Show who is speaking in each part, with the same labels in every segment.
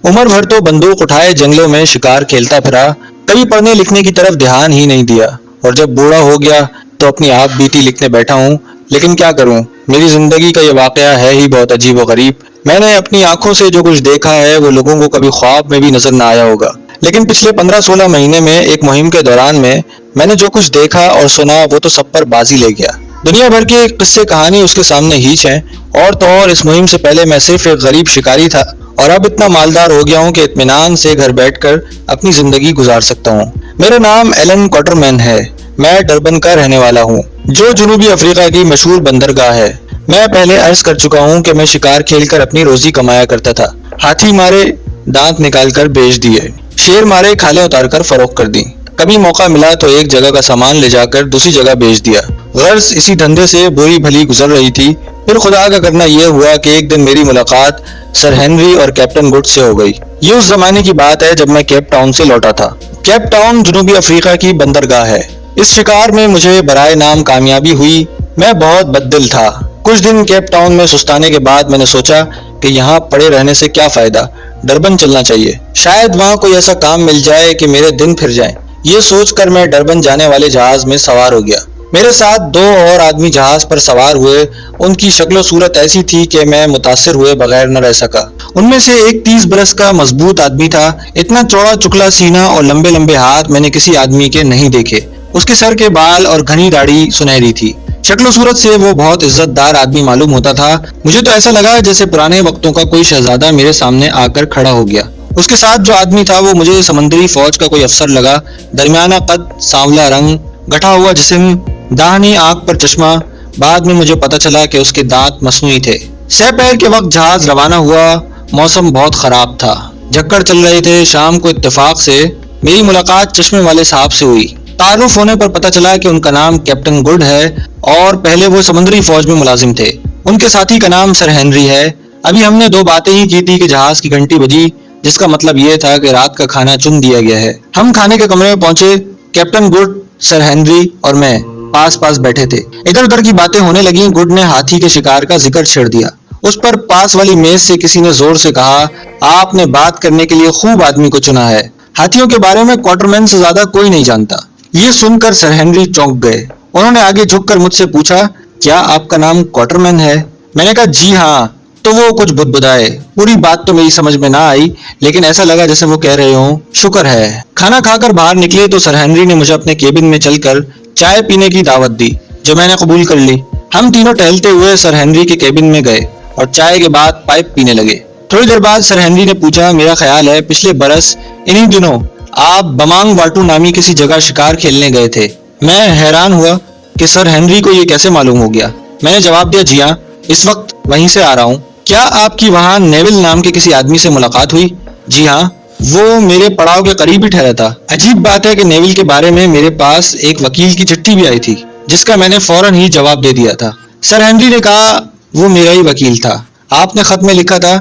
Speaker 1: عمر بھر تو بندوق اٹھائے جنگلوں میں شکار کھیلتا پھرا، کبھی پڑھنے لکھنے کی طرف دھیان ہی نہیں دیا، اور جب بوڑھا ہو گیا تو اپنی آپ بیتی لکھنے بیٹھا ہوں۔ لیکن کیا کروں، میری زندگی کا یہ واقعہ ہے ہی بہت عجیب و غریب۔ میں نے اپنی آنکھوں سے جو کچھ دیکھا ہے وہ لوگوں کو کبھی خواب میں بھی نظر نہ آیا ہوگا، لیکن پچھلے 15-16 مہینے میں ایک مہم کے دوران میں نے جو کچھ دیکھا اور سنا وہ تو سب پر بازی لے گیا۔ دنیا بھر کی قصے کہانی اس کے سامنے ہیچ ہیں، اور تو اور اس مہم سے پہلے میں صرف ایک غریب شکاری تھا، اور اب اتنا مالدار ہو گیا ہوں کہ اطمینان سے گھر بیٹھ کر اپنی زندگی گزار سکتا ہوں۔ میرا نام ایلن کوٹرمین ہے، میں ڈربن کا رہنے والا ہوں، جو جنوبی افریقہ کی مشہور بندرگاہ ہے۔ میں پہلے عرض کر چکا ہوں کہ میں شکار کھیل کر اپنی روزی کمایا کرتا تھا۔ ہاتھی مارے دانت نکال کر بیچ دیے، شیر مارے کھالیں اتار کر فروخت کر دی، کبھی موقع ملا تو ایک جگہ کا سامان لے جا کر دوسری جگہ بیچ دیا۔ غرض اسی دھندے سے بری بھلی گزر رہی تھی۔ پھر خدا کا کرنا یہ ہوا کہ ایک دن میری ملاقات سر ہنری اور کیپٹن گڈ سے ہو گئی۔ یہ اس زمانے کی بات ہے جب میں کیپ ٹاؤن سے لوٹا تھا۔ کیپ ٹاؤن جنوبی افریقہ کی بندرگاہ ہے۔ اس شکار میں مجھے برائے نام کامیابی ہوئی۔ میں بہت بددل تھا۔ کچھ دن کیپ ٹاؤن میں سستانے کے بعد میں نے سوچا کہ یہاں پڑے رہنے سے کیا فائدہ، ڈربن چلنا چاہیے، شاید وہاں کوئی ایسا کام مل جائے کہ میرے دن پھر جائیں۔ یہ سوچ کر میں ڈربن جانے والے جہاز میں سوار ہو گیا۔ میرے ساتھ 2 اور آدمی جہاز پر سوار ہوئے۔ ان کی شکل و صورت ایسی تھی کہ میں متاثر ہوئے بغیر نہ رہ سکا۔ ان میں سے ایک 30 برس کا مضبوط آدمی تھا۔ اتنا چوڑا چکلا سینہ اور لمبے لمبے ہاتھ میں نے کسی آدمی کے نہیں دیکھے۔ اس کے سر کے بال اور گھنی داڑھی سنہری تھی۔ شکل و صورت سے وہ بہت عزت دار آدمی معلوم ہوتا تھا۔ مجھے تو ایسا لگا جیسے پرانے وقتوں کا کوئی شہزادہ میرے سامنے آ کر کھڑا ہو گیا۔ اس کے ساتھ جو آدمی تھا وہ مجھے سمندری فوج کا کوئی افسر لگا۔ درمیانہ قد، سانولا رنگ، گٹھا ہوا جسم، داہنی آنکھ پر چشمہ۔ بعد میں مجھے پتا چلا کہ اس کے دانت مصنوعی تھے۔ سہ پیر کے وقت جہاز روانہ ہوا۔ موسم بہت خراب تھا، جھکڑ چل رہے تھے۔ شام کو اتفاق سے میری ملاقات چشمے والے صاحب سے ہوئی۔ تعارف ہونے پر پتا چلا کہ ان کا نام کیپٹن گڈ ہے اور پہلے وہ سمندری فوج میں ملازم تھے۔ ان کے ساتھی کا نام سر ہنری ہے۔ ابھی ہم نے 2 باتیں ہی کی تھی کہ جہاز کی گھنٹی بجی، جس کا مطلب یہ تھا کہ رات کا کھانا چن دیا گیا ہے۔ ہم کھانے کے کمرے میں پہنچے۔ کیپٹن گڈ، سر ہنری اور میں پاس پاس بیٹھے تھے۔ ادھر ادھر کی باتیں ہونے لگیں۔ گڈ نے ہاتھی کے شکار کا ذکر چھیڑ دیا۔ اس پر پاس والی میز سے کسی نے زور سے کہا، آپ نے بات کرنے کے لیے خوب آدمی کو چنا ہے۔ ہاتھیوں کے بارے میں کوٹرمین سے زیادہ کوئی نہیں جانتا۔ یہ سن کر سر ہنری چونک گئے۔ انہوں نے آگے جھک کر مجھ سے پوچھا، کیا آپ کا نام کوٹرمین ہے؟ میں نے کہا جی ہاں۔ تو وہ کچھ بدبدائے۔ پوری بات تو میری سمجھ میں نہ آئی، لیکن ایسا لگا جیسے وہ کہہ رہے ہوں شکر ہے۔ کھانا کھا کر باہر نکلے تو سر ہنری نے مجھے اپنے کیبن میں چل کر چائے پینے کی دعوت دی، جو میں نے قبول کر لی۔ ہم تینوں ٹہلتے ہوئے سر ہنری کے کیبن میں گئے اور چائے کے بعد پائپ پینے لگے۔ تھوڑی دیر بعد سر ہنری نے پوچھا، میرا خیال ہے پچھلے برس انہی دنوں آپ بمانگ واٹو نامی کسی جگہ شکار کھیلنے گئے تھے۔ میں حیران ہوا کہ سر ہنری کو یہ کیسے معلوم ہو گیا۔ میں نے جواب دیا، جی ہاں، اس وقت وہیں سے آ رہا ہوں۔ کیا آپ کی وہاں نیول نام کے کسی آدمی سے ملاقات ہوئی؟ جی ہاں، وہ میرے پڑاؤ کے قریب ہی ٹھہرا تھا۔ عجیب بات ہے کہ نیول کے بارے میں میرے پاس ایک وکیل کی چٹھی بھی آئی تھی، جس کا میں نے فوراً ہی جواب دے دیا تھا۔ سر ہنری نے کہا، وہ میرا ہی وکیل تھا۔ آپ نے خط میں لکھا تھا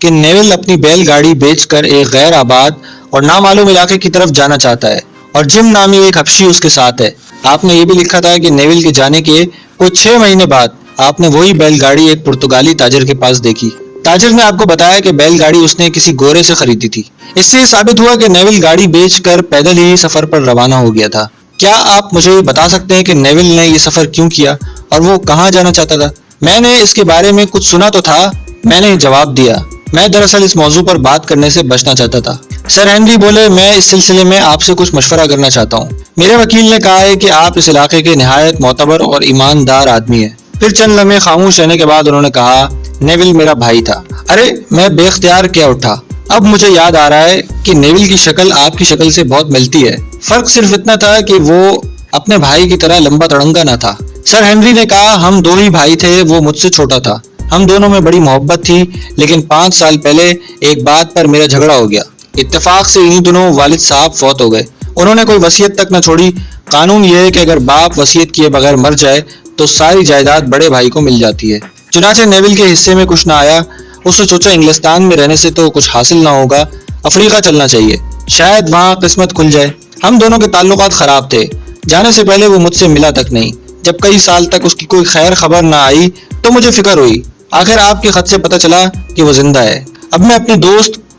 Speaker 1: کہ نیول اپنی بیل گاڑی بیچ کر ایک غیر آباد اور نامعلوم علاقے کی طرف جانا چاہتا ہے، اور جم نامی ایک حبشی اس کے ساتھ ہے۔ آپ نے یہ بھی لکھا تھا کہ نیول کے جانے کے کوئی 6 مہینے بعد آپ نے وہی بیل گاڑی ایک پرتگالی تاجر کے پاس دیکھی۔ تاجر نے آپ کو بتایا کہ بیل گاڑی اس نے کسی گورے سے خریدی تھی۔ اس سے یہ ثابت ہوا کہ نیول گاڑی بیچ کر پیدل ہی سفر پر روانہ ہو گیا تھا۔ کیا آپ مجھے بتا سکتے ہیں کہ نیول نے یہ سفر کیوں کیا اور وہ کہاں جانا چاہتا تھا؟ میں نے اس کے بارے میں کچھ سنا تو تھا، میں نے جواب دیا۔ میں دراصل اس موضوع پر بات کرنے سے بچنا چاہتا تھا۔ سر ہنری بولے، میں اس سلسلے میں آپ سے کچھ مشورہ کرنا چاہتا ہوں۔ میرے وکیل نے کہا ہے کہ آپ اس علاقے کے نہایت معتبر اور ایماندار آدمی ہیں۔ پھر چند لمحے خاموش رہنے کے بعد انہوں نے کہا، نیول میرا بھائی تھا۔ ارے، میں بے اختیار کیا اٹھا۔ اب مجھے یاد آ رہا ہے کہ نیول کی شکل آپ کی شکل سے بہت ملتی ہے۔ فرق صرف اتنا تھا کہ وہ اپنے بھائی کی طرح لمبا تڑنگا نہ تھا۔ سر ہنری نے کہا، ہم 2 ہی بھائی تھے، وہ مجھ سے چھوٹا تھا۔ ہم دونوں میں بڑی محبت تھی، لیکن 5 سال پہلے ایک بات پر میرا جھگڑا ہو گیا۔ اتفاق سے انہی دنوں والد صاحب فوت ہو گئے۔ انہوں نے کوئی وصیت تک نہ چھوڑی۔ قانون یہ ہے کہ اگر باپ وصیت کیے بغیر مر جائے تو ساری جائیداد بڑے بھائی کو مل جاتی ہے۔ چنانچہ نیول کے حصے میں کچھ نہ آیا۔ اس نے سوچا انگلستان میں رہنے سے تو کچھ حاصل نہ ہوگا، افریقہ چلنا چاہیے، شاید وہاں قسمت کھل جائے۔ ہم دونوں کے تعلقات خراب تھے۔ جانے سے پہلے وہ مجھ سے ملا تک نہیں۔ جب کئی سال تک اس کی کوئی خیر خبر نہ آئی تو مجھے فکر ہوئی۔ آخر آپ کے خط سے پتہ چلا کہ وہ زندہ ہے۔ اب میں اپنے دوست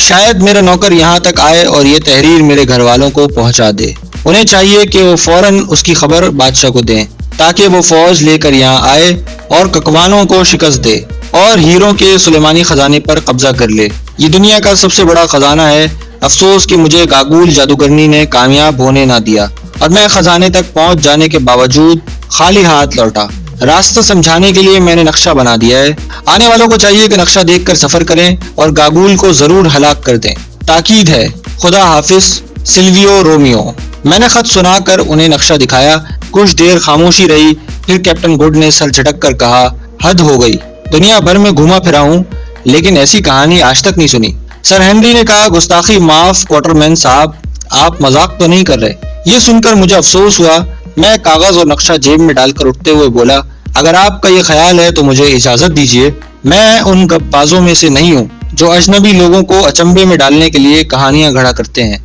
Speaker 1: شاید میرا نوکر یہاں تک آئے اور یہ تحریر میرے گھر والوں کو پہنچا دے. انہیں چاہیے کہ وہ فوراً اس کی خبر بادشاہ کو دیں تاکہ وہ فوج لے کر یہاں آئے اور ککوانوں کو شکست دے اور ہیروں کے سلیمانی خزانے پر قبضہ کر لے. یہ دنیا کا سب سے بڑا خزانہ ہے. افسوس کہ مجھے گاگول جادوگرنی نے کامیاب ہونے نہ دیا اور میں خزانے تک پہنچ جانے کے باوجود خالی ہاتھ لوٹا. راستہ سمجھانے کے لیے میں نے نقشہ بنا دیا ہے. آنے والوں کو چاہیے کہ نقشہ دیکھ کر سفر کریں اور گاگول کو ضرور ہلاک کر دیں. تاکید ہے. خدا حافظ. سلویو رومیو. میں نے خط سنا کر انہیں نقشہ دکھایا. کچھ دیر خاموشی رہی. پھر کیپٹن گڈ نے سر جھٹک کر کہا, حد ہو گئی. دنیا بھر میں گھوما پھرا ہوں لیکن ایسی کہانی آج تک نہیں سنی. سر ہنری نے کہا, گستاخی معاف کوارٹرمین صاحب, آپ مذاق تو نہیں کر رہے؟ یہ سن کر مجھے افسوس ہوا. میں کاغذ اور نقشہ جیب میں ڈال کر اٹھتے ہوئے بولا, اگر آپ کا یہ خیال ہے تو مجھے اجازت دیجیے. میں ان گپ بازوں میں سے نہیں ہوں جو اجنبی لوگوں کو اچنبے میں ڈالنے کے لیے کہانیاں گھڑا کرتے ہیں.